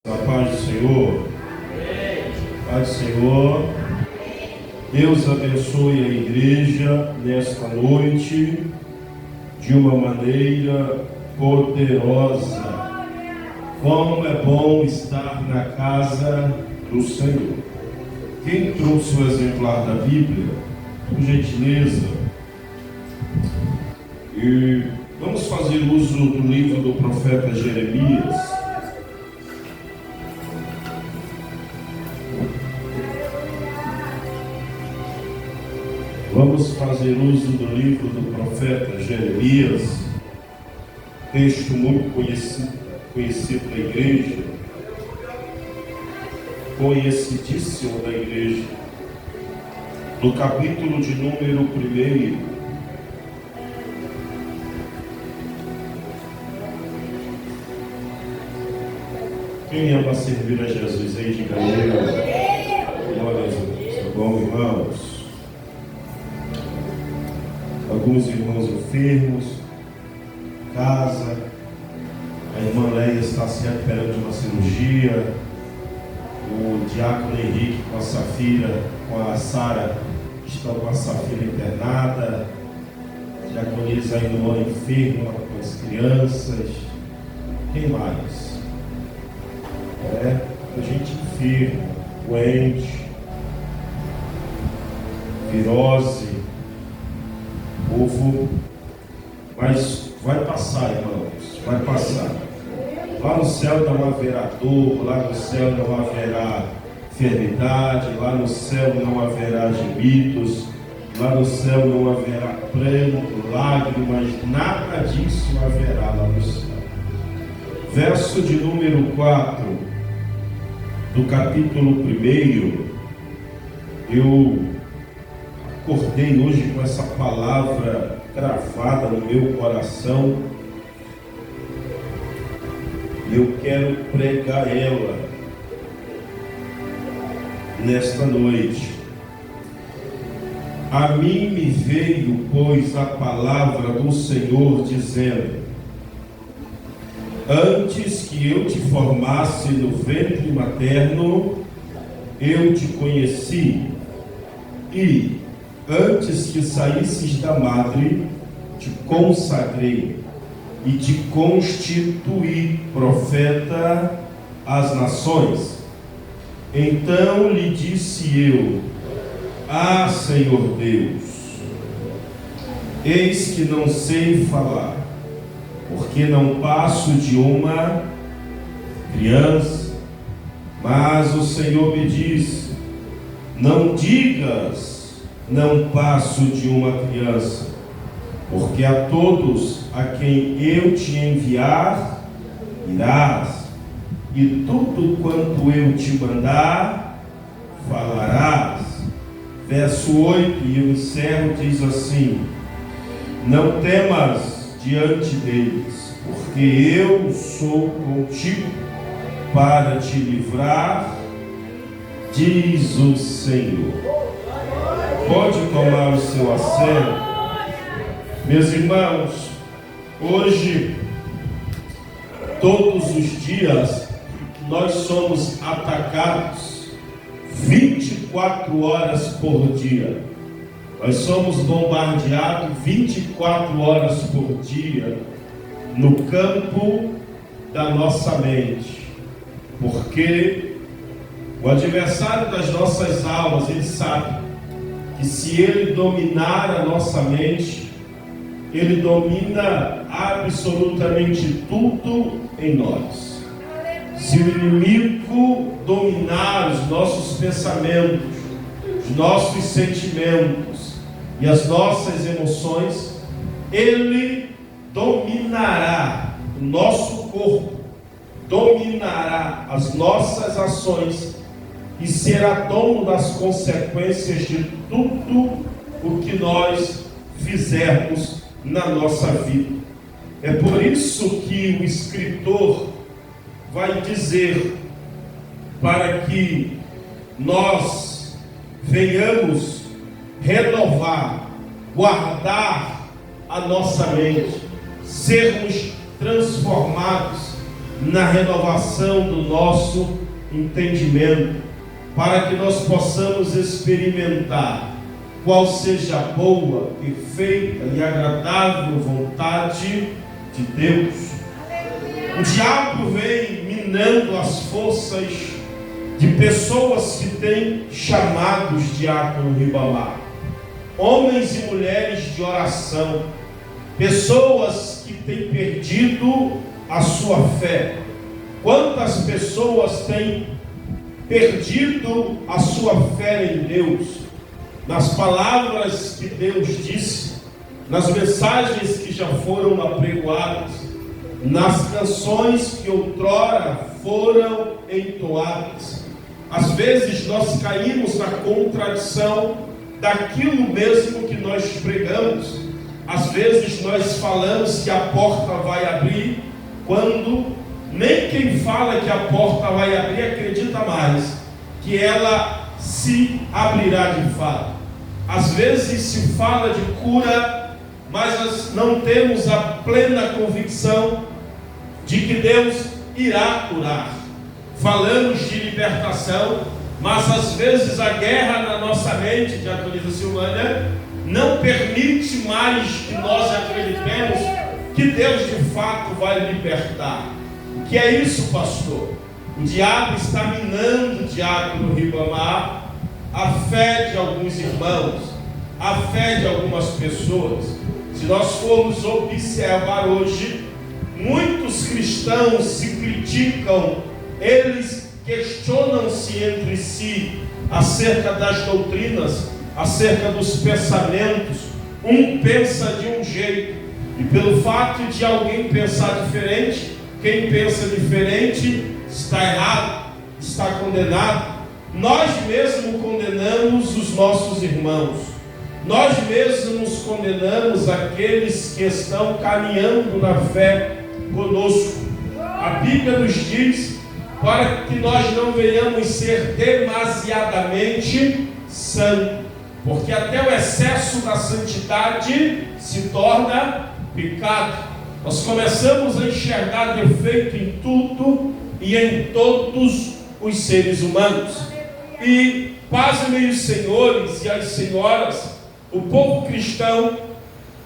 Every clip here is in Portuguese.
A paz do Senhor. Paz do Senhor. Deus abençoe a igreja nesta noite de uma maneira poderosa. Como é bom estar na casa do Senhor. Quem trouxe o exemplar da Bíblia, por gentileza, e vamos fazer uso do livro do profeta Jeremias. Vamos fazer uso do livro do profeta Jeremias, texto muito conhecido da igreja, conhecidíssimo da igreja, no capítulo de número 1. Quem ama servir a Jesus aí, diga eu. Glória a Deus. Tá bom, irmãos? Alguns irmãos enfermos, casa, a irmã Leia está se recuperando de uma cirurgia, o diácono Henrique com a Safira, com a Sara, estão com a Safira internada, a diaconisa Ainhoa enferma com as crianças. Quem mais? A gente enferma, doente, virose, povo, mas vai passar, irmãos, vai passar. Lá no céu não haverá dor, lá no céu não haverá enfermidade, lá no céu não haverá gemidos, lá no céu não haverá pranto, lágrimas, nada disso haverá lá no céu. Verso de número 4 do capítulo 1, eu acordei hoje com essa palavra gravada no meu coração e eu quero pregar ela nesta noite. A mim me veio, pois, a palavra do Senhor dizendo: antes que eu te formasse no ventre materno, eu te conheci, e antes que saísses da madre, te consagrei e te constituí profeta às nações. Então lhe disse eu: ah, Senhor Deus, eis que não sei falar, porque não passo de uma criança. Mas o Senhor me disse: não digas, não passo de uma criança, porque a todos a quem eu te enviar, irás, e tudo quanto eu te mandar, falarás. Verso 8, e eu encerro, diz assim: não temas diante deles, porque eu sou contigo para te livrar, diz o Senhor. Pode tomar o seu assento. Meus irmãos, hoje, todos os dias, nós somos atacados 24 horas por dia. Nós somos bombardeados 24 horas por dia no campo da nossa mente. Porque o adversário das nossas almas, ele sabe que se ele dominar a nossa mente, ele domina absolutamente tudo em nós. Se o inimigo dominar os nossos pensamentos, os nossos sentimentos e as nossas emoções, ele dominará o nosso corpo, dominará as nossas ações e será dono das consequências de tudo o que nós fizermos na nossa vida. É por isso que o escritor vai dizer para que nós venhamos renovar, guardar a nossa mente, sermos transformados na renovação do nosso entendimento, para que nós possamos experimentar qual seja a boa, perfeita e agradável vontade de Deus. O diabo vem minando as forças de pessoas que têm chamados Diácono Ribamar, homens e mulheres de oração, pessoas que têm perdido a sua fé. Quantas pessoas têm perdido a sua fé em Deus, nas palavras que Deus disse, nas mensagens que já foram apregoadas, nas canções que outrora foram entoadas. Às vezes nós caímos na contradição daquilo mesmo que nós pregamos. Às vezes nós falamos que a porta vai abrir, quando nem quem fala que a porta vai abrir acredita mais que ela se abrirá de fato. Às vezes se fala de cura, mas nós não temos a plena convicção de que Deus irá curar. Falamos de libertação, mas às vezes a guerra na nossa mente, de Diaconisa Silvânia, não permite mais que nós acreditemos que Deus de fato vai libertar. O que é isso, pastor? O diabo está minando o Diácono Ribamar, a fé de alguns irmãos, a fé de algumas pessoas. Se nós formos observar hoje, muitos cristãos se criticam, eles questionam-se entre si acerca das doutrinas, acerca dos pensamentos. Um pensa de um jeito, e pelo fato de alguém pensar diferente, quem pensa diferente está errado, está condenado. Nós mesmos condenamos os nossos irmãos, nós mesmos condenamos aqueles que estão caminhando na fé conosco. A Bíblia nos diz para que nós não venhamos ser demasiadamente santos, porque até o excesso da santidade se torna pecado. Nós começamos a enxergar defeito em tudo e em todos os seres humanos. E, pasmem os senhores e as senhoras, o povo cristão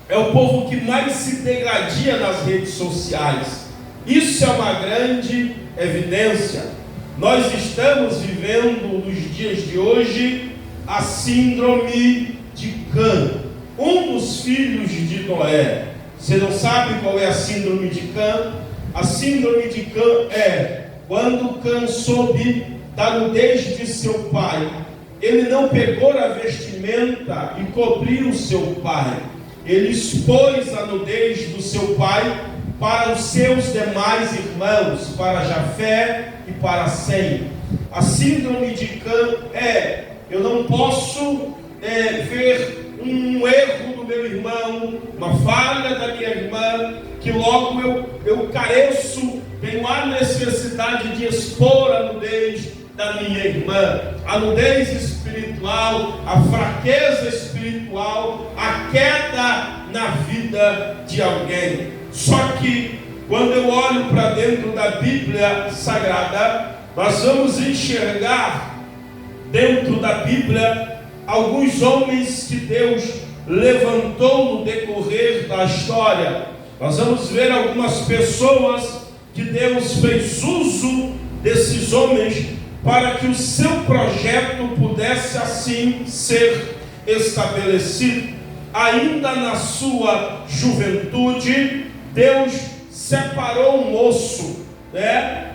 é o povo que mais se degradia nas redes sociais. Isso é uma grande evidência. Nós estamos vivendo nos dias de hoje a síndrome de Cã, um dos filhos de Noé. Você não sabe qual é a síndrome de Cã? A síndrome de Cã é quando Cã soube da nudez de seu pai, ele não pegou a vestimenta e cobriu seu pai, ele expôs a nudez do seu pai para os seus demais irmãos, para Jafé e para Sem. A síndrome de Cã é: eu não posso ver um erro do meu irmão, uma falha da minha irmã, que logo eu careço, tenho a necessidade de expor a nudez da minha irmã, a nudez espiritual, a fraqueza espiritual, a queda na vida de alguém. Só que quando eu olho para dentro da Bíblia Sagrada, nós vamos enxergar dentro da Bíblia alguns homens que Deus levantou no decorrer da história. Nós vamos ver algumas pessoas que Deus fez uso desses homens para que o seu projeto pudesse assim ser estabelecido. Ainda na sua juventude, Deus separou um moço,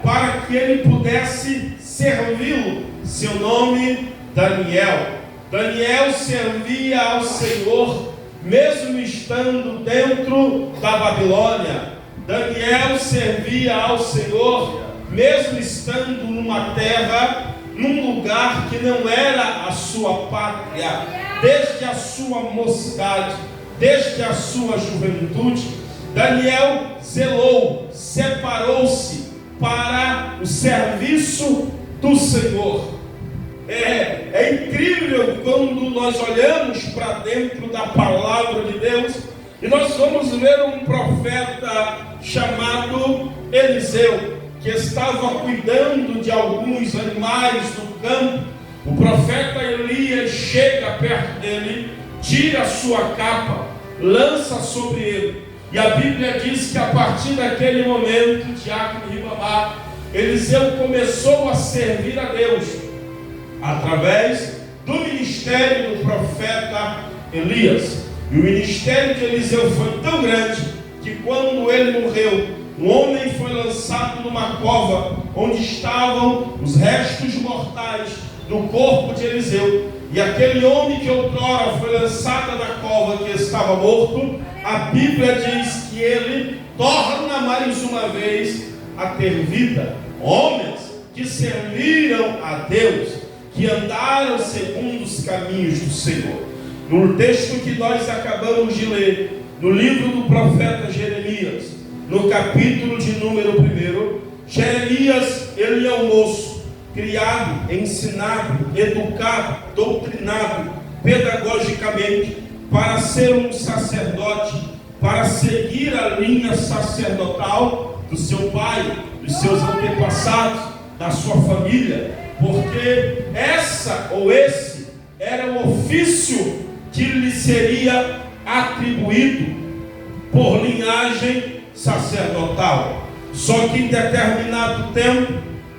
para que ele pudesse servi-lo. Seu nome, Daniel. Daniel servia ao Senhor, mesmo estando dentro da Babilônia. Daniel servia ao Senhor, mesmo estando numa terra, num lugar que não era a sua pátria. Desde a sua mocidade, desde a sua juventude, Daniel zelou, separou-se para o serviço do Senhor. É incrível quando nós olhamos para dentro da palavra de Deus e nós vamos ver um profeta chamado Eliseu. que estava cuidando de alguns animais no campo, o profeta Elias chega perto dele, tira a sua capa, lança sobre ele. E a Bíblia diz que a partir daquele momento, diácono Ribamar, Eliseu começou a servir a Deus através do ministério do profeta Elias. E o ministério de Eliseu foi tão grande que quando ele morreu, um homem foi lançado numa cova onde estavam os restos mortais do corpo de Eliseu. E aquele homem que outrora foi lançado na cova, que estava morto, a Bíblia diz que ele torna mais uma vez a ter vida. Homens que serviram a Deus, que andaram segundo os caminhos do Senhor. No texto que nós acabamos de ler, no livro do profeta Jeremias, no capítulo de número 1, Jeremias, ele é um moço, criado, ensinado, educado, doutrinado, pedagogicamente, para ser um sacerdote, para seguir a linha sacerdotal do seu pai, dos seus antepassados, da sua família, porque essa ou esse era o ofício que lhe seria atribuído por linhagem sacerdotal. Só que em determinado tempo,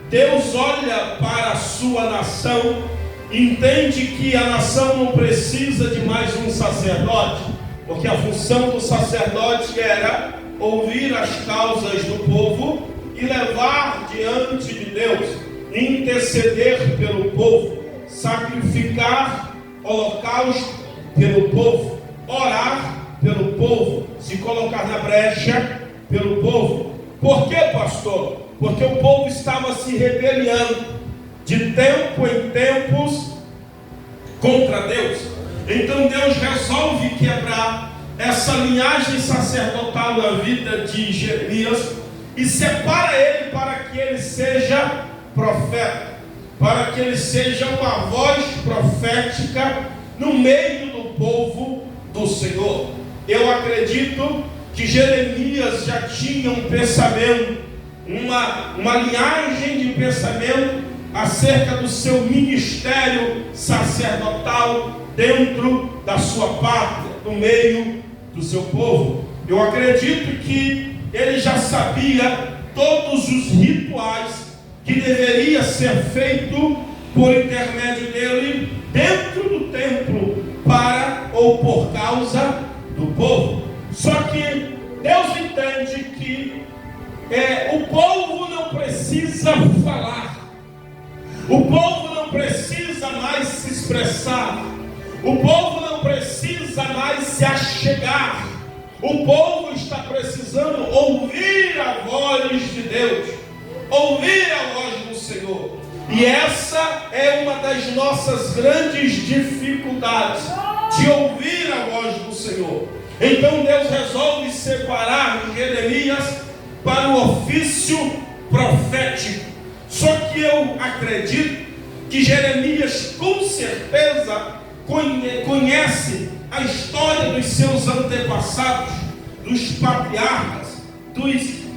Deus olha para a sua nação, entende que a nação não precisa de mais um sacerdote, porque a função do sacerdote era ouvir as causas do povo e levar diante de Deus, interceder pelo povo, sacrificar holocausto pelo povo, orar pelo povo, se colocar na brecha pelo povo. Por quê, pastor? Porque o povo estava se rebelando de tempo em tempos contra Deus. Então Deus resolve quebrar essa linhagem sacerdotal da vida de Jeremias e separa ele para que ele seja profeta, para que ele seja uma voz profética no meio do povo do Senhor. Eu acredito que Jeremias já tinha um pensamento, uma linhagem de pensamento acerca do seu ministério sacerdotal dentro da sua pátria, no meio do seu povo. Eu acredito que ele já sabia todos os rituais que deveria ser feito por intermédio dele dentro do templo para ou por causa do povo. Só que Deus entende que o povo não precisa falar, o povo não precisa mais se expressar, o povo não precisa mais se achegar, o povo está precisando ouvir a voz de Deus, ouvir a voz do Senhor. E essa é uma das nossas grandes dificuldades, de ouvir a voz do Senhor. Então Deus resolve separar Jeremias para o ofício profético. Só que eu acredito que Jeremias com certeza conhece a história dos seus antepassados, dos patriarcas,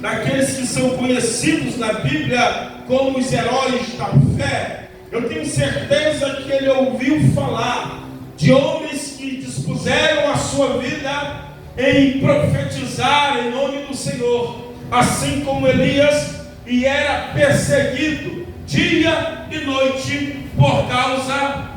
daqueles que são conhecidos na Bíblia como os heróis da fé. Eu tenho certeza que ele ouviu falar de homens que dispuseram a sua vida em profetizar em nome do Senhor, assim como Elias, e era perseguido dia e noite por causa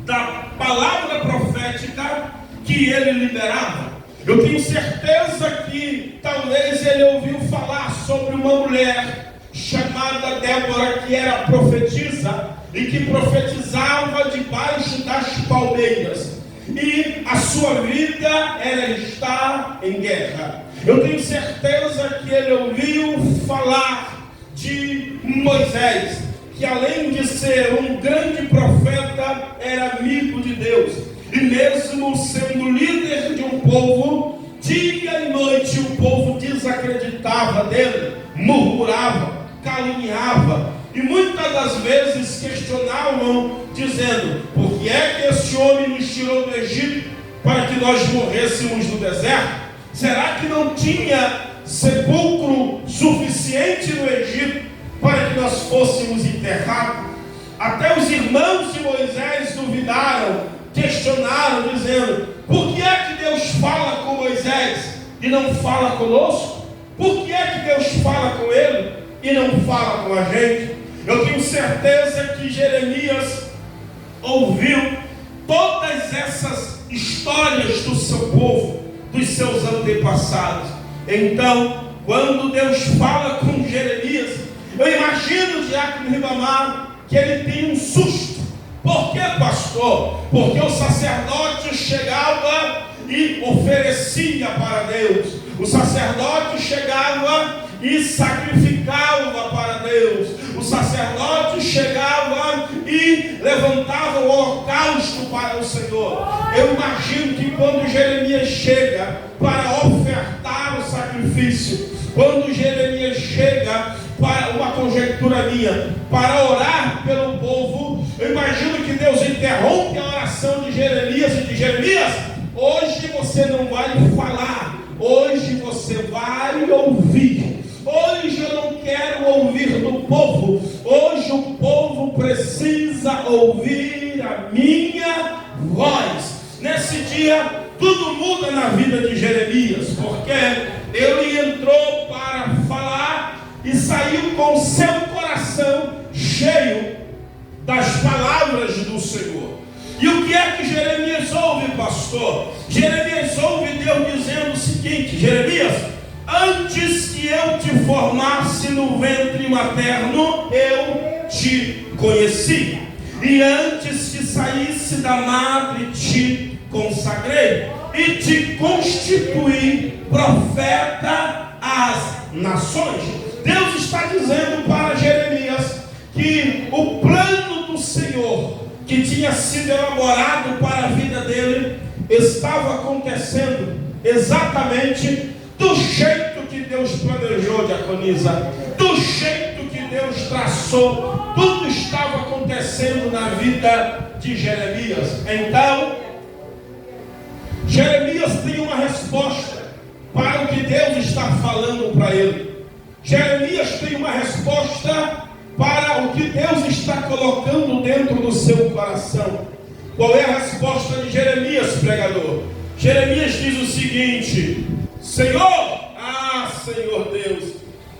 da palavra profética que ele liberava. Eu tenho certeza que talvez ele ouviu falar sobre uma mulher chamada Débora, que era profetisa e que profetizava debaixo das palmeiras, e a sua vida era estar em guerra. Eu tenho certeza que ele ouviu falar de Moisés, que além de ser um grande profeta, era amigo de Deus, e mesmo sendo líder de um povo, dia e noite o povo desacreditava dele, murmurava, caluniava, e muitas das vezes questionavam, dizendo: por que é que esse homem nos tirou do Egito para que nós morrêssemos no deserto? Será que não tinha sepulcro suficiente no Egito para que nós fôssemos enterrados. Até os irmãos de Moisés duvidaram, questionaram, dizendo: por que é que Deus fala com Moisés e não fala conosco? Por que é que Deus fala com ele e não fala com a gente? Eu tenho certeza que Jeremias ouviu todas essas histórias do seu povo, dos seus antepassados. Então, quando Deus fala com Jeremias, eu imagino o diácono Ribamar que ele tem um susto. Por que, pastor? Porque o sacerdote chegava e oferecia para Deus. O sacerdote chegava e sacrificava para Deus. O sacerdote chegava e levantava o holocausto para o Senhor. Eu imagino que quando Jeremias chega para ofertar o sacrifício, quando Jeremias chega para uma conjectura minha, para orar pelo povo, eu imagino que Deus interrompe a oração de Jeremias e diz: Jeremias, hoje você não vai falar, hoje você vai ouvir. Hoje eu não quero ouvir do povo, hoje o povo precisa ouvir a minha voz. Nesse dia, tudo muda na vida de Jeremias, porque ele entrou para falar e saiu com seu coração cheio das palavras do Senhor. E o que é que Jeremias ouve, pastor? Jeremias ouve Deus dizendo o seguinte: Jeremias, antes que eu te formasse no ventre materno, eu te conheci. E antes que saísse da madre, te consagrei. E te constituí profeta às nações. Deus está dizendo para Jeremias que o plano do Senhor, que tinha sido elaborado para a vida dele, estava acontecendo exatamente do jeito que Deus planejou, diaconisa, do jeito que Deus traçou. Tudo estava acontecendo na vida de Jeremias. Então, Jeremias tem uma resposta para o que Deus está falando para ele. Jeremias tem uma resposta para o que Deus está colocando dentro do seu coração. Qual é a resposta de Jeremias, pregador? Jeremias diz o seguinte: Senhor, Senhor Deus,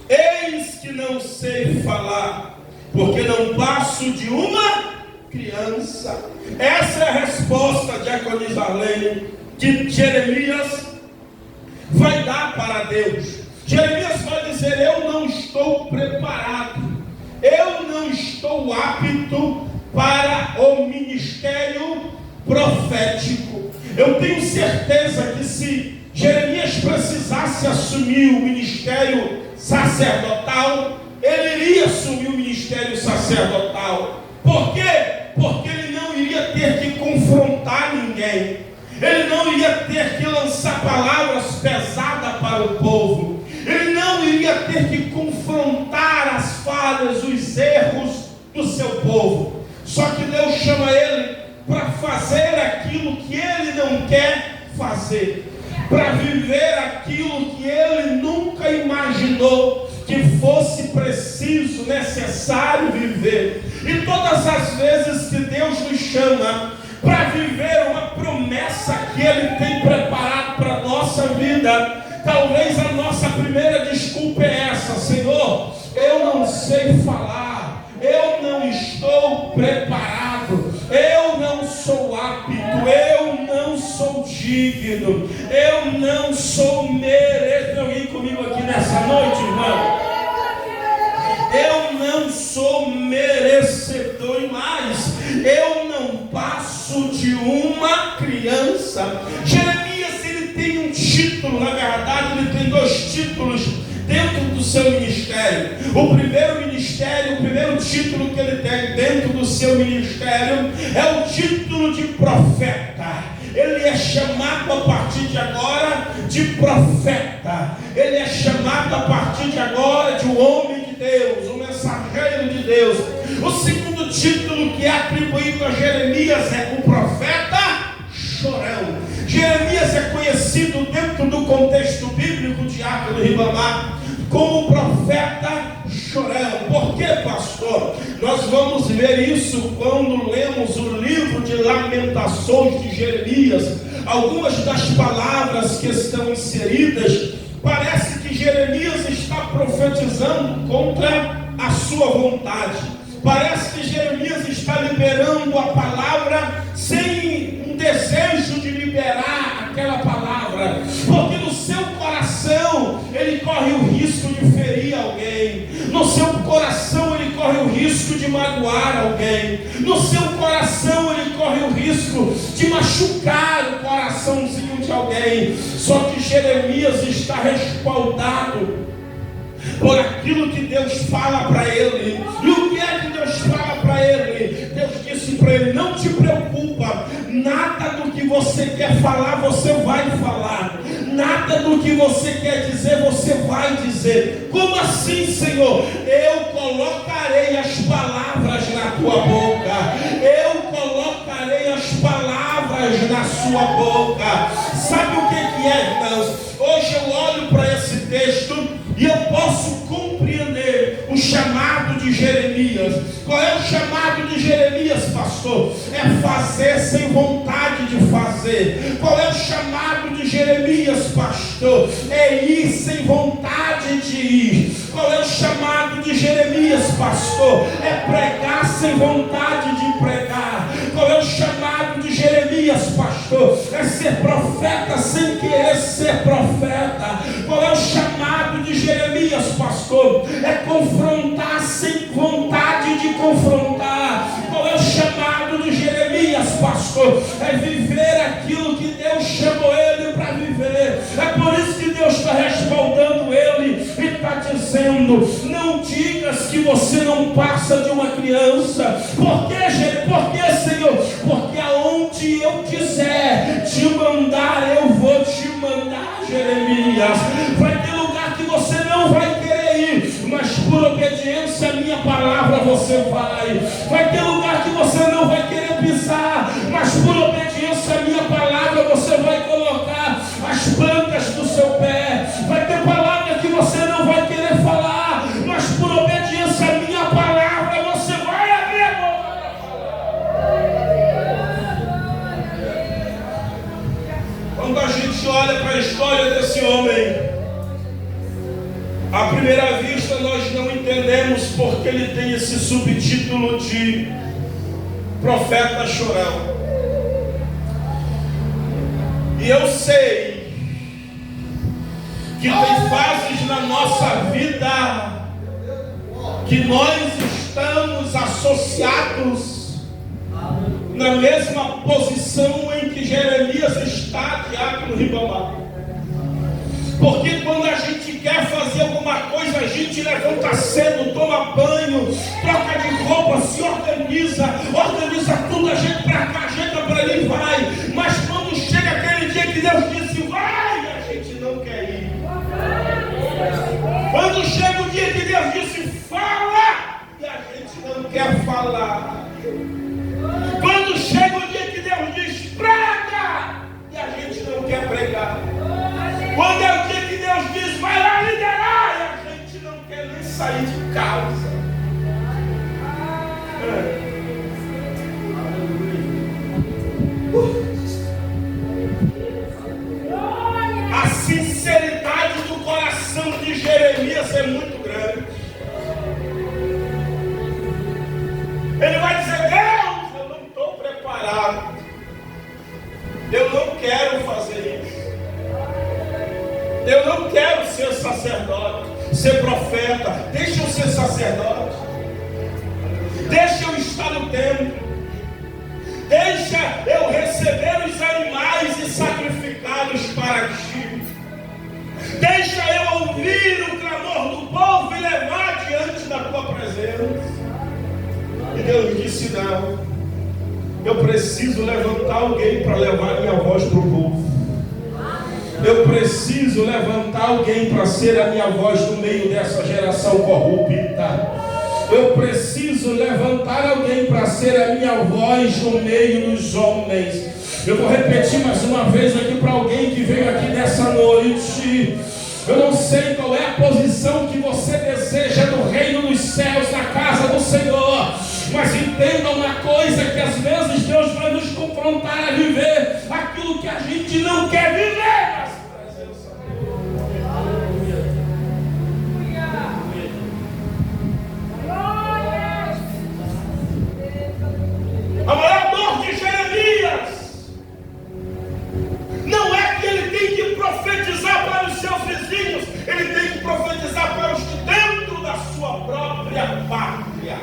eis que não sei falar, porque não passo de uma criança. Essa é a resposta, diaconisa Arlene, que Jeremias vai dar para Deus. Jeremias vai dizer: eu não estou preparado, eu não estou apto para o ministério profético. Eu tenho certeza que se Jeremias precisasse assumir o ministério sacerdotal, ele iria assumir o ministério sacerdotal. Por quê? Porque ele não iria ter que confrontar ninguém, ele não iria ter que lançar palavras pesadas para o povo, ele não iria ter que confrontar as falhas, os erros do seu povo. Só que Deus chama ele para fazer aquilo que ele não quer fazer, para viver aquilo que ele nunca imaginou que fosse preciso, necessário viver. E todas as vezes que Deus nos chama para viver uma promessa que ele tem preparado para a nossa vida, talvez a nossa primeira desculpa é essa: Senhor, eu não sei falar, eu não estou preparado, eu não sou apto, eu não sou digno, eu não sou merecedor. Tem alguém comigo aqui nessa noite, irmão? Eu não sou merecedor, e mais, eu não passo de uma criança. Jeremias, ele tem um título, na verdade ele tem dois títulos dentro do seu ministério. O primeiro ministério, o primeiro título que ele tem dentro do seu ministério é o título de profeta. Ele é chamado a partir de agora de profeta. Ele é chamado a partir de agora de um homem de Deus, um mensageiro de Deus. O segundo título que é atribuído a Jeremias é o profeta chorão. Jeremias é conhecido dentro do contexto bíblico, diácono Ribamar, como profeta chorando. Por que, pastor? Nós vamos ver isso quando lemos o livro de Lamentações de Jeremias. Algumas das palavras que estão inseridas, parece que Jeremias está profetizando contra a sua vontade. Parece que Jeremias está liberando a palavra sem um desejo de liberar aquela palavra, porque no seu coração ele corre o risco de ferir alguém, no seu coração ele corre o risco de magoar alguém, no seu coração ele corre o risco de machucar o coraçãozinho de alguém. Só que Jeremias está respaldado por aquilo que Deus fala para ele. E o que é que Deus fala para ele? Deus disse para ele: não te preocupa, nada do que você quer falar, você vai falar. Nada do que você quer dizer, você vai dizer. Como assim, Senhor? Eu colocarei as palavras na tua boca. Eu colocarei as palavras na sua boca. Sabe o que é, irmãos? Hoje eu olho para esse texto e eu posso compreender o chamado de Jeremias. Qual é o chamado de Jeremias, pastor? É fazer sem vontade de fazer. Qual é o chamado de Jeremias, pastor? É ir sem vontade de ir. Qual é o chamado de Jeremias, pastor? É pregar sem vontade de pregar. Qual é o chamado de Jeremias, pastor? É ser profeta sem querer ser profeta. Qual é o chamado de Jeremias, pastor? É confrontar sem vontade de confrontar. Qual é o chamado de Jeremias, pastor? É viver aquilo que Deus chamou ele para viver. É por isso que Deus está respaldando ele e está dizendo: não digas que você não passa de uma criança. Por quê, Senhor? Porque aonde eu quiser te mandar, eu vou te mandar, Jeremias. Vai ter lugar que você não vai querer ir, mas por obediência à minha palavra você vai. Vai ter lugar que você não vai querer pisar, mas por obediência à minha palavra você vai colocar as plantas do seu pé. Vai ter palavra que você não vai querer falar, mas por obediência à minha palavra você vai abrir a boca. Quando a gente olha para a história desse homem, à primeira vista nós não entendemos porque ele tem esse subtítulo de profeta chorão. E eu sei que tem fases na nossa vida que nós estamos associados na mesma posição em que Jeremias está, diácono Ribamar. Porque quando a gente quer fazer alguma coisa, a gente levanta cedo, toma banho, troca de roupa, se organiza tudo, a gente para cá, ajeita para ali e vai. Mas quando chega aquele dia que Deus disse vai, a gente não quer ir. Quando chega o dia que Deus disse fala, e a gente não quer falar. Quando chega o dia que Deus diz prega, e a gente não quer pregar. Quando é o dia que Deus diz vai lá liderar, e a gente não quer nem sair de casa. A sinceridade do coração de Jeremias é muito grande. Ele vai dizer: Deus, eu não estou preparado, eu não quero fazer isso, eu não quero ser sacerdote, ser profeta. Deixa eu ser sacerdote, deixa eu estar no templo, deixa eu receber os animais e sacrificá-los para ti, deixa eu ouvir o clamor do povo e levar diante da tua presença. E Deus disse: não, eu preciso levantar alguém para levar minha voz para o povo. Eu preciso levantar alguém para ser a minha voz no meio dessa geração corrupta. Eu preciso levantar alguém para ser a minha voz no meio dos homens. Eu vou repetir mais uma vez aqui para alguém que veio aqui nessa noite. Eu não sei qual é a posição que você deseja no reino do Senhor. Mas entenda uma coisa, que às vezes Deus vai nos confrontar a viver aquilo que a gente não quer viver. A maior dor de Jeremias não é que ele tem que profetizar para os seus vizinhos, ele tem que profetizar para os de dentro da sua própria pátria.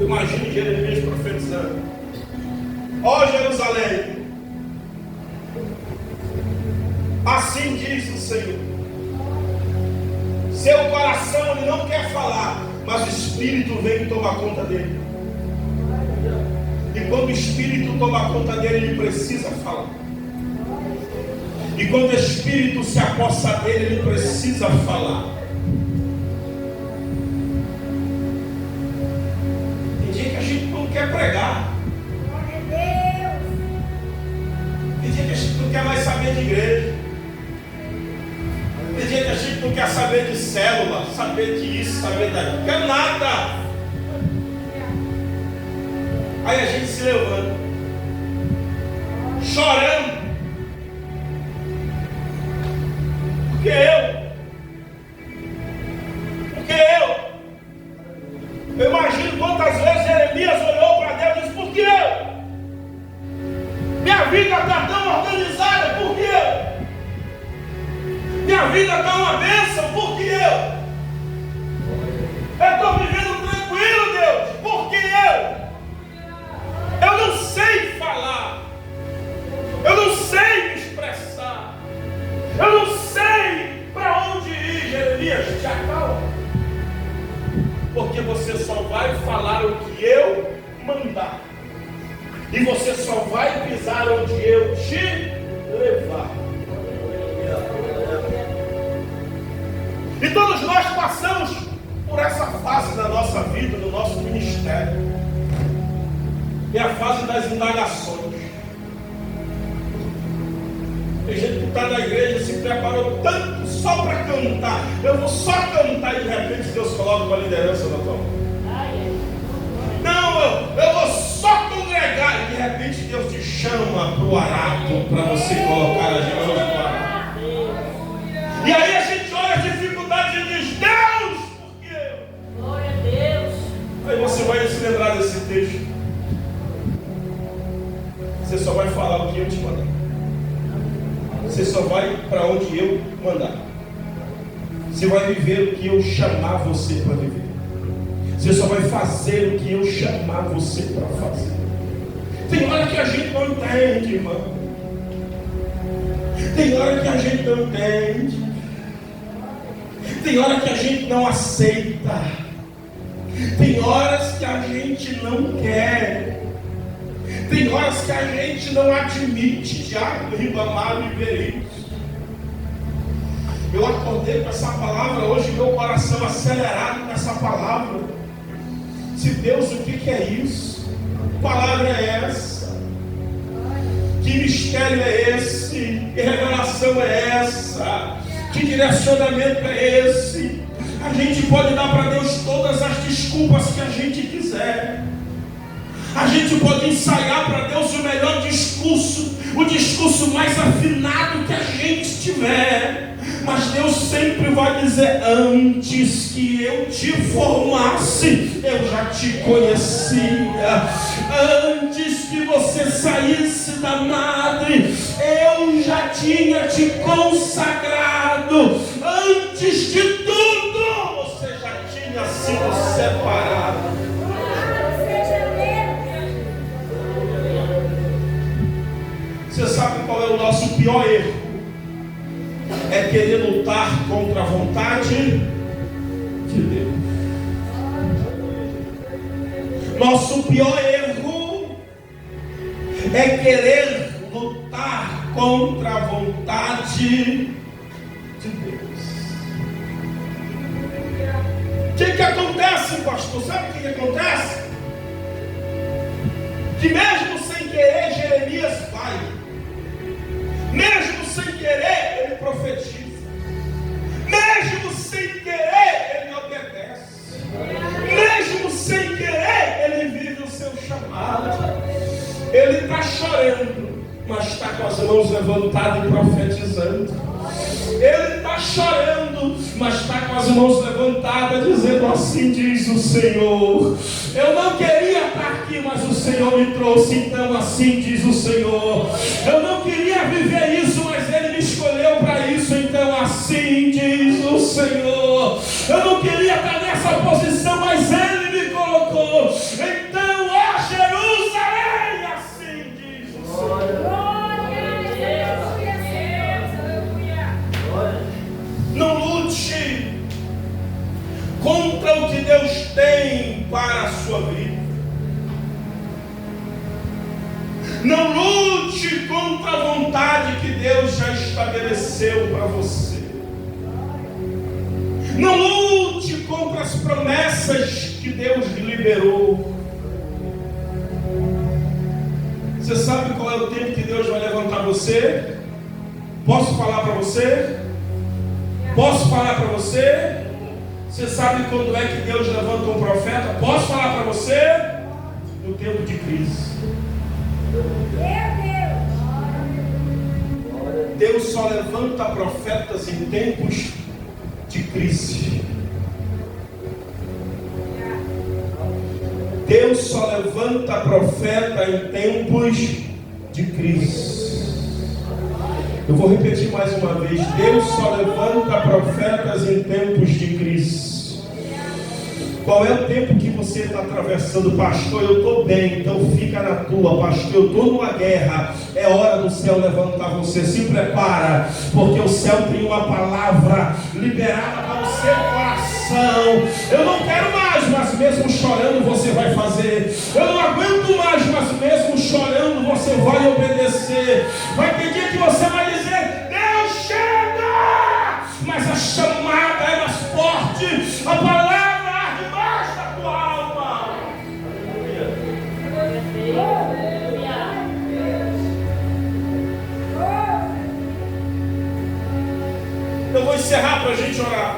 Imagine Jeremias profetizando: ó Jerusalém, assim diz o Senhor. Seu coração ele não quer falar, mas o Espírito vem tomar conta dele. E quando o Espírito toma conta dele, ele precisa falar. E quando o Espírito se apossa dele, ele precisa falar. Tem dia que a gente não quer pregar. Tem dia que a gente não quer mais saber de igreja. Tem dia que a gente não quer saber de célula, saber disso, saber daquilo. Não quer nada. Aí a gente se levanta, chorando. Porque eu imagino quantas vezes Jeremias olhou para Deus e disse: por que eu? Minha vida está tão organizada, por que eu? Minha vida está uma bênção, por que eu? Eu estou vivendo tranquilo, Deus, por que eu? Eu não sei falar, eu não sei me expressar, eu não sei para onde ir. Jeremias, te acalma, porque você só vai falar o que eu mandar, e você só vai pisar onde eu te levar. E todos nós passamos por essa fase da nossa vida, do nosso ministério. É a fase das indagações. Tem gente que está na igreja e se preparou tanto só para cantar. Eu vou só cantar e de repente Deus coloca uma liderança na tua mão. Não, eu vou só congregar e de repente Deus te chama para o arado, para você colocar as mãos no arado. E aí a gente olha as dificuldades e diz: Deus, por que eu? Glória a Deus. Aí você vai se lembrar desse texto. Você só vai falar o que eu te mandar. Você só vai para onde eu mandar. Você vai viver o que eu chamar você para viver. Você só vai fazer o que eu chamar você para fazer. Tem hora que a gente não entende, irmão. Tem hora que a gente não entende. Tem hora que a gente não aceita. Tem horas que a gente não quer. Tem horas que a gente não admite Tiago, Ribamar e Verias. Eu acordei com essa palavra hoje, meu coração acelerado com essa palavra. Se Deus, o que é isso? Que palavra é essa? Que mistério é esse? Que revelação é essa? Que direcionamento é esse? A gente pode dar para Deus todas as desculpas que a gente quiser. A gente pode ensaiar para Deus o melhor discurso, o discurso mais afinado que a gente tiver. Mas Deus sempre vai dizer: antes que eu te formasse, eu já te conhecia. Antes que você saísse da madre, eu já tinha te consagrado. Antes de tudo, você já tinha sido separado. Você sabe qual é o nosso pior erro? É querer lutar contra a vontade de Deus. Nosso pior erro é querer lutar contra a vontade de Deus. O que que acontece, pastor? Sabe o que acontece? Que mesmo sem querer, Jeremias vai. Mesmo sem querer, ele profetiza. Mesmo sem querer, ele obedece. Mesmo sem querer, ele vive o seu chamado. Ele está chorando, mas está com as mãos levantadas e profetizando. Ele está chorando, mas está com as mãos levantadas, dizendo: assim diz o Senhor. Eu não queria estar aqui, mas o Senhor me trouxe, então assim diz o Senhor. Eu não queria viver isso, mas Ele me escolheu para isso, então assim diz o Senhor. Eu não queria estar nessa posição, mas Ele me colocou. Então, ó Jerusalém, assim diz o Senhor. Não lute contra o que Deus tem para a sua vida. Não lute contra a vontade que Deus já estabeleceu para você. Não lute contra as promessas que Deus liberou. Você sabe qual é o tempo que Deus vai levantar você? Posso falar para você? Posso falar para você? Você sabe quando é que Deus levanta um profeta? Posso falar para você? No tempo de crise. Deus só levanta profetas em tempos de crise. Deus só levanta profeta em tempos de crise. Eu vou repetir mais uma vez: Deus só levanta profetas em tempos de crise. Qual é o tempo que você está atravessando? Pastor, eu estou bem, então fica na tua. Pastor, eu estou numa guerra. É hora do céu levantar você. Se prepara, porque o céu tem uma palavra liberada para o seu coração. Eu não quero mais, mas mesmo chorando você vai fazer. Eu não aguento mais, mas mesmo chorando você vai obedecer. Vai ter dia que você vai dizer: Deus, chega! Mas a chamada é mais forte. A palavra arde mais da tua alma. Eu vou encerrar para a gente orar.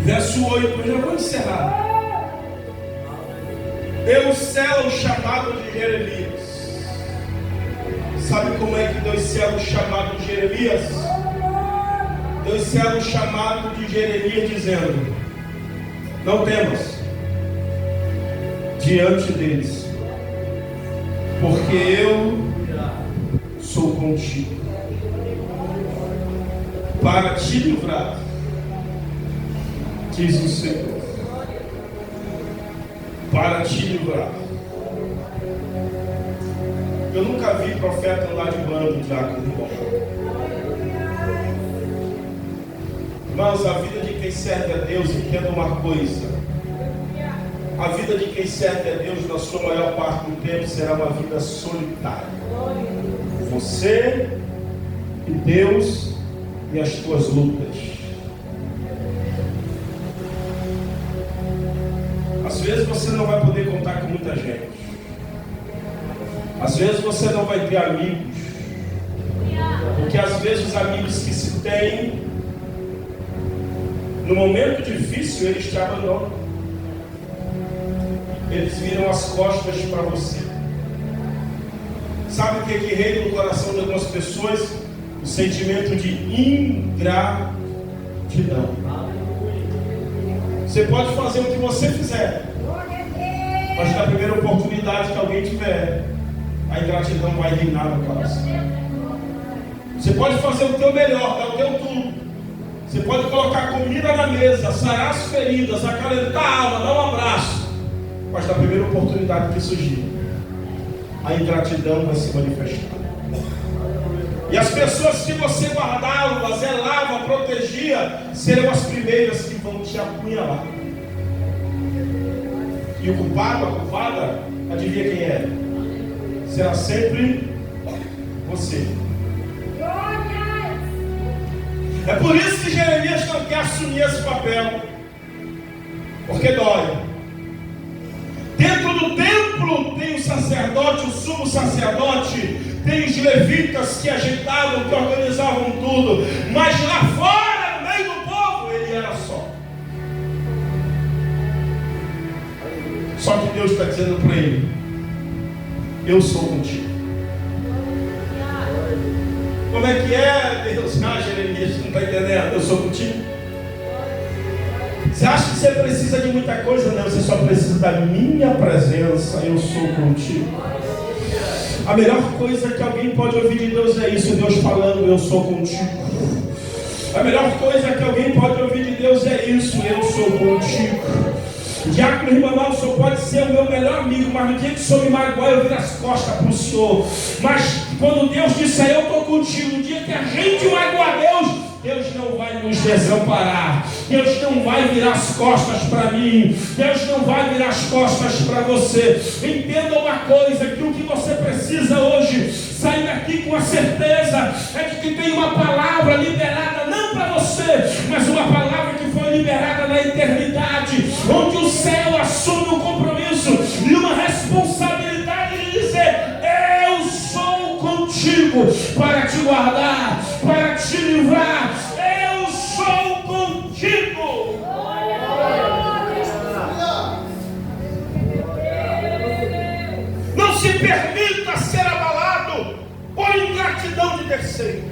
Verso 8, eu já vou encerrar. Deus sela o chamado de Jeremias. Sabe como é que Deus sela o chamado de Jeremias? Deus sela o chamado de Jeremias dizendo: não temas diante deles, porque eu sou contigo para te livrar, diz o Senhor. Para te livrar. Eu nunca vi profeta andar de bando, diácono. Irmãos, a vida de quem serve a Deus, entenda uma coisa: a vida de quem serve a Deus, na sua maior parte do tempo, será uma vida solitária. Você e Deus e as tuas lutas. Às vezes você não vai poder contar com muita gente. Às vezes você não vai ter amigos. Porque às vezes os amigos que se têm, no momento difícil, eles te abandonam. Eles viram as costas para você. Sabe o que reina no coração de algumas pessoas? O sentimento de ingratidão. Você pode fazer o que você fizer, mas na primeira oportunidade que alguém tiver, a ingratidão vai reinar no coração. Você pode fazer o teu melhor, dar o teu tudo. Você pode colocar comida na mesa, sarar as feridas, acalentar a alma, dar um abraço, mas na primeira oportunidade que surgir, a ingratidão vai se manifestar. E as pessoas que você guardava, zelava, protegia, serão as primeiras que vão te apunhalar. E o culpado, a culpada, adivinha quem é? será sempre você. É por isso que Jeremias não quer assumir esse papel, porque dói. Dentro do templo tem o sacerdote, o sumo sacerdote, tem os levitas que ajeitavam, que organizavam tudo, mas lá fora, no meio do povo, ele era só. Só que Deus está dizendo para ele: eu sou contigo. Como é que é, Deus? Ah, Jeremias, não está entendendo? Eu sou contigo. Você acha que você precisa de muita coisa? Não, você só precisa da minha presença. Eu sou contigo. A melhor coisa que alguém pode ouvir de Deus é isso: Deus falando, eu sou contigo. A melhor coisa que alguém pode ouvir de Deus é isso: eu sou contigo. Diácono Ribamar, o senhor pode ser o meu melhor amigo, mas no dia que o senhor me magoar, eu viro as costas para o senhor. Mas quando Deus disser, eu estou contigo, no dia que a gente magoar Deus, Deus não vai nos desamparar. Deus não vai virar as costas para mim. Deus não vai virar as costas para você. Entenda uma coisa, que o que você precisa hoje, sair daqui com a certeza, é de que tem uma palavra liberada, não para você, mas uma palavra que foi liberada na eternidade, onde o céu assume um compromisso e uma responsabilidade de dizer: eu sou contigo para te guardar, para te livrar. Eu sou contigo. Não se permita ser abalado por ingratidão de terceiros.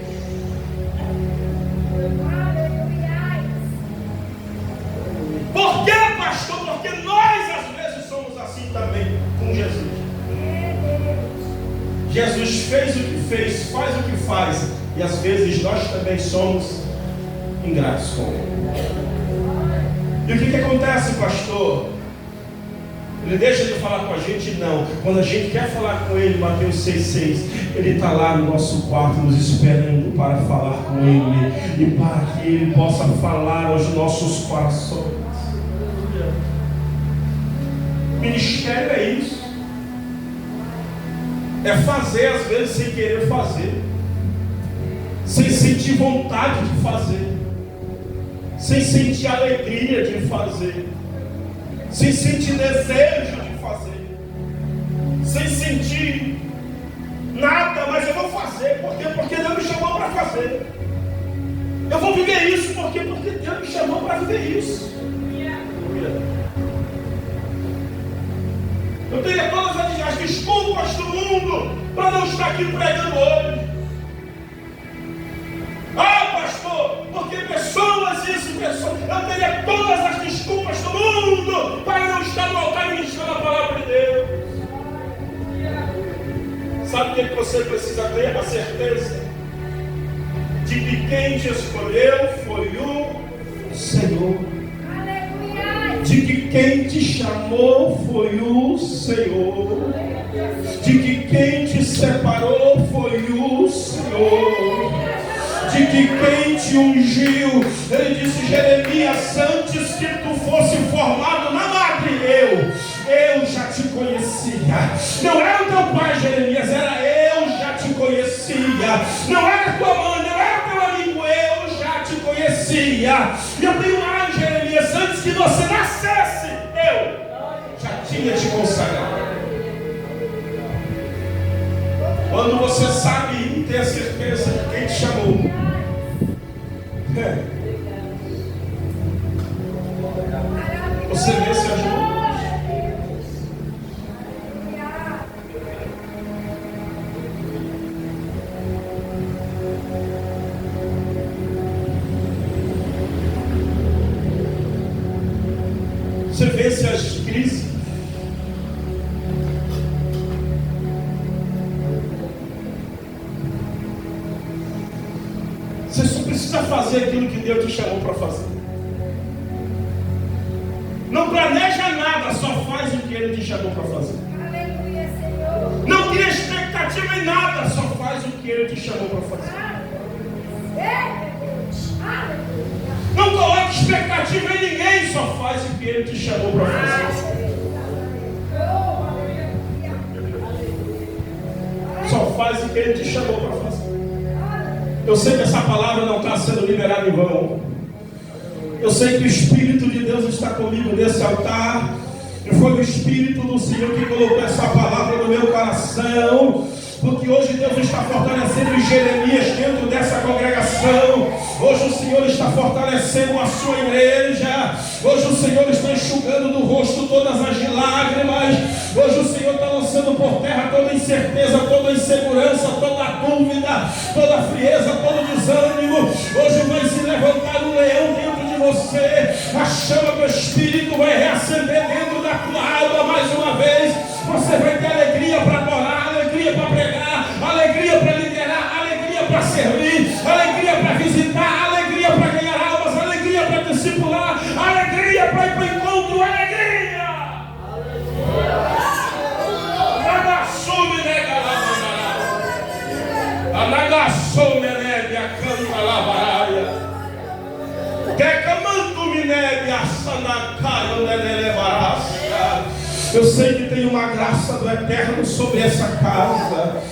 Por quê, pastor? Porque nós às vezes somos assim também com Jesus. Jesus fez o que fez, faz o que faz, e às vezes nós também somos ingratos com Ele. E o que acontece, pastor? Ele deixa de falar com a gente? Não. Quando a gente quer falar com Ele, Mateus 6,6, Ele está lá no nosso quarto nos esperando para falar com Ele e para que Ele possa falar aos nossos corações. Ministério é isso. É fazer às vezes sem querer fazer, sem sentir vontade de fazer, sem sentir alegria de fazer, sem sentir desejo de fazer, sem sentir nada, mas eu vou fazer. Por quê? Porque Deus me chamou para fazer. Eu vou viver isso porque Deus me chamou para viver isso. Eu tenho todas as desculpas do mundo para não estar aqui pregando hoje. Ah, pastor, porque pessoas isso, pessoas. Eu teria todas as desculpas do mundo para não estar no altar ministrando a palavra de Deus. Sabe o que você precisa ter? A certeza de que quem te escolheu foi o Senhor. De que quem te chamou foi o Senhor. De que quem te separou foi o Senhor. De que quem te ungiu, ele disse: Jeremias, antes que tu fosse formado na madre, eu já te conhecia. Não era o teu pai, Jeremias, era eu já te conhecia. Não era tua mãe, não era teu amigo, eu já te conhecia. E eu tenho mais, Jeremias, antes que você nascesse, eu já tinha te consagrado. Quando você sabe e tem a certeza de quem te chamou, você vence as lutas. Você vence as crises. Você só precisa fazer aquilo que Deus te chamou para fazer. Não planeja nada, só faz o que Ele te chamou para fazer. Aleluia, Senhor. Não cria expectativa em nada, só faz o que Ele te chamou para fazer. Não coloque expectativa em ninguém, só faz o que Ele te chamou para fazer. faz o que Ele te chamou para fazer. Eu sei que essa palavra não está sendo liberada em vão. Eu sei que o Espírito de Deus está comigo nesse altar. E foi o Espírito do Senhor que colocou essa palavra no meu coração. Porque hoje Deus está fortalecendo Jeremias dentro dessa congregação. Hoje o Senhor está fortalecendo a sua igreja. Hoje o Senhor está enxugando do rosto todas as lágrimas. Hoje o Senhor está lançando por terra toda incerteza, toda insegurança, toda dúvida, toda frieza, todo desânimo. Hoje vai se levantar um leão dentro de você. A chama do Espírito vai reacender dentro da tua alma mais uma vez. Você vai ter alegria para adorar, alegria para pregar, alegria para liderar, alegria para servir, alegria para visitar, alegria para ganhar almas, alegria para discipular, alegria para ir para o encontro, alegria! Anagassume nega lavandaria, anagassume nega canta lavaraia, quecamanto-me nega sandacaio nenelevarasca. Eu sei que tem uma graça do Eterno sobre essa casa.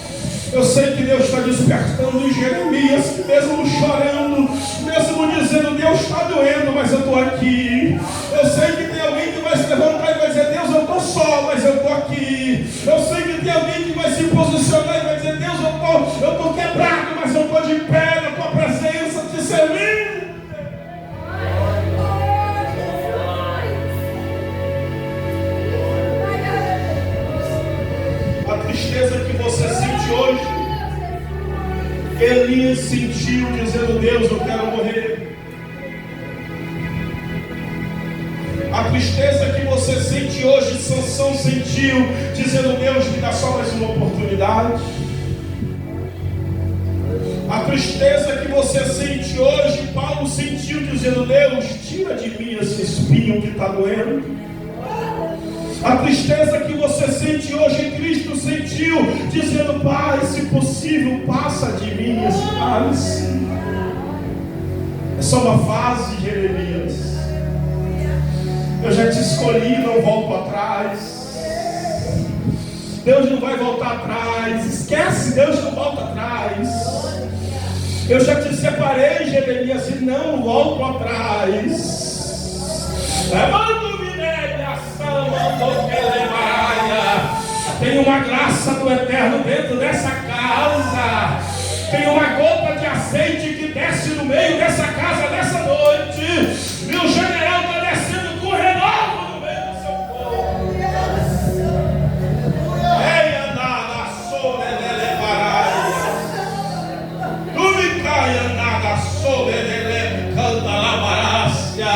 Eu sei que Deus está despertando em Jeremias, que mesmo chorando, mesmo dizendo, Deus está doendo, mas eu estou aqui. Eu sei que tem alguém que vai se levantar e vai dizer, Deus, eu estou só, mas eu estou aqui. Eu sei que tem alguém que vai se posicionar e vai dizer, Deus, eu estou quebrado, mas eu estou de pé na tua presença, te servindo. A tristeza que você sente hoje, Elias sentiu dizendo, Deus, eu quero morrer. A tristeza que você sente hoje, Sansão sentiu dizendo, Deus, me dá só mais uma oportunidade. A tristeza que você sente hoje, Paulo sentiu dizendo, Deus, tira de mim esse espinho que está doendo. A tristeza que você sente hoje, Cristo sentiu, dizendo, Pai, se possível, passa de mim esse cálice. É só uma fase, Jeremias. Eu já te escolhi, não volto atrás. Deus não vai voltar atrás. Esquece, Deus não volta atrás. Eu já te separei, Jeremias, e não volto atrás. Tem uma graça do Eterno dentro dessa casa. Tem uma gota de azeite que desce no meio dessa casa nessa noite. E o general está descendo com renovo no meio do seu povo. Ei, andada, sobre dele paraia. Tu me cai, andada, sobre dele canta lavarácia.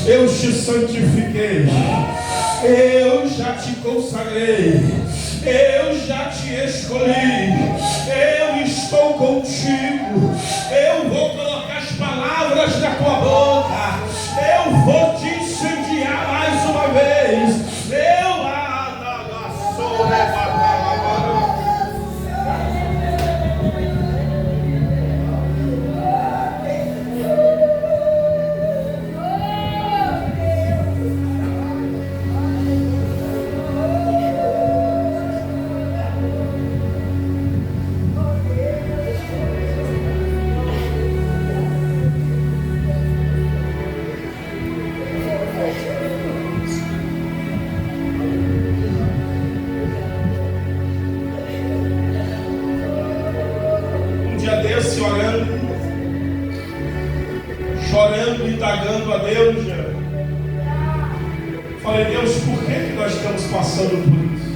Eu te santifiquei. Eu já te consagrei, eu já te escolhi, eu estou contigo, eu vou colocar as palavras na tua boca, eu vou te incendiar mais uma vez, eu chorando e indagando a Deus, falei, Deus, por que nós estamos passando por isso?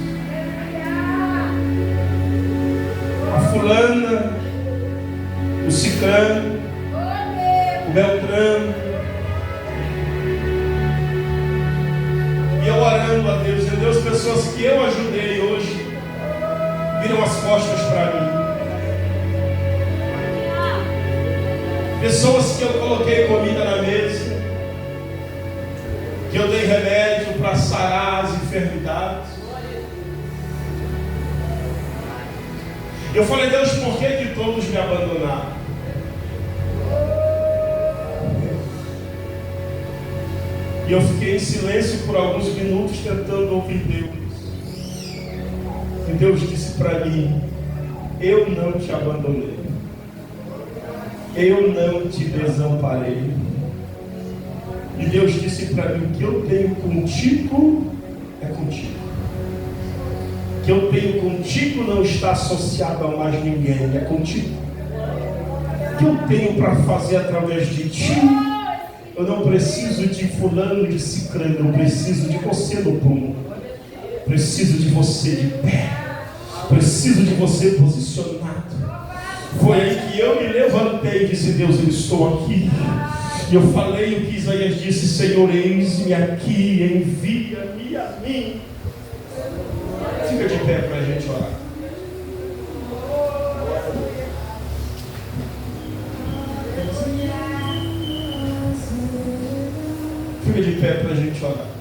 A fulana, o ciclano, o beltrano, e eu orando a Deus, e Deus, pessoas que eu ajudei hoje viram as costas para mim. Pessoas que eu coloquei comida na mesa, que eu dei remédio para sarar as enfermidades. Eu falei, Deus, por que todos me abandonaram? E eu fiquei em silêncio por alguns minutos tentando ouvir Deus. E Deus disse para mim, eu não te abandonei, eu não te desamparei. E Deus disse para mim: o que eu tenho contigo é contigo. O que eu tenho contigo não está associado a mais ninguém, é contigo. O que eu tenho para fazer através de ti, eu não preciso de fulano, de ciclano, eu preciso de você no prumo. Preciso de você de pé. Preciso de você posicionado. Foi aí que eu me levantei e disse: Deus, eu estou aqui. E eu falei o que Isaías disse: Senhor, eis-me aqui, envia-me a mim. Fica de pé para a gente orar. Fica de pé para a gente orar.